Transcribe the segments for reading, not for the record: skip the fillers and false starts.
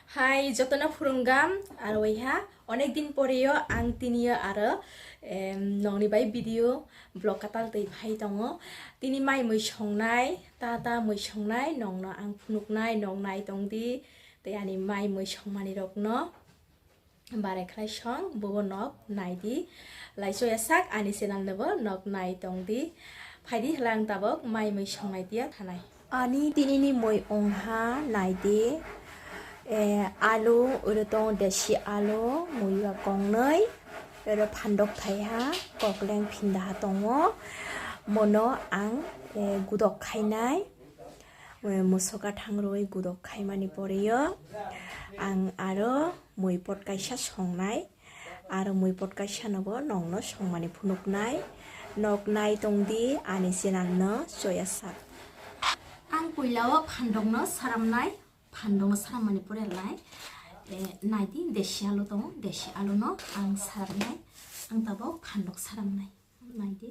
Hai, jotona phurunggam aro iha onek din poreyo ang tiniyo aro nongni bai video blog katal tei phai tongo tini mai moi songnai ta moi songnai nongno ang phunuknai nongnai tongdi tei ani mai moi songmani rokno bare khlai song bobo nok naidi laiso yasak ani channel nobo nok nai tongdi phaidi hlang tabok mai moi songnai tia thanai ani tinini moi ongha naidi alu urutong desi alu muiwa kongnoi ero phandok thaiha kokleng phinda tongo mono ang gudok khainai musoka thangroi gudok khaimani poreyo ang aro muipot kaisa songnai aro muipot kaisa nobo nongno songmani phunuknai noknai tongdi ani channel no joyasak ang puilao phandokno saramnai phandong saramani pore lai naidi desi alu dong desi alu no ang saramnai ang tabo phandok saramnai naidi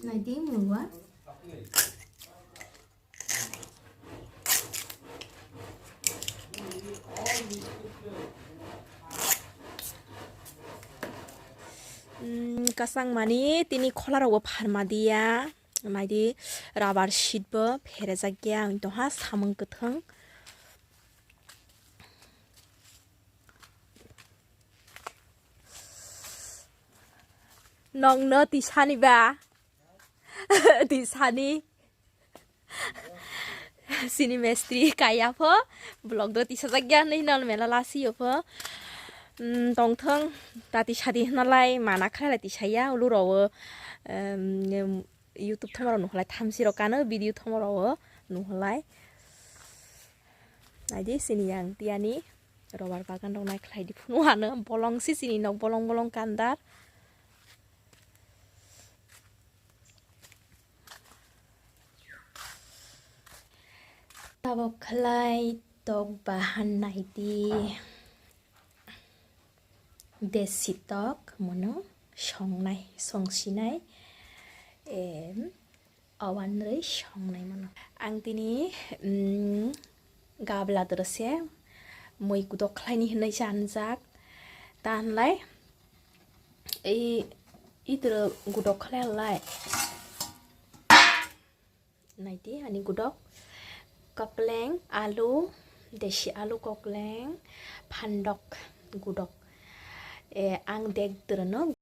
naidi muwa kasang mani tini kholarok pharma dia naidi rubber sheet bo pherejagya ha samung kwthang nongno tisani ba tisani sini mestri kaya pho blog do tisajagya nei nol mela lasi pho tongthang tati sadi nalai mana khala tisaya uluro YouTube thomaro nuhlai thamsi rokano video thomaro nuhlai naidi sini yang tiani robar bagan dong nai khlai di phunu bolong si sini nok bolong kandar tabok khlai tok bahan naidi desi tok mono songnai songsinai awanrei songnai mono ang tini gabla drose moi gudok khlaini hinai janjak tanlai idro gudok khlai naidi ani gudok kokleng alu desi alu kokleng phandok gudok ang dek drono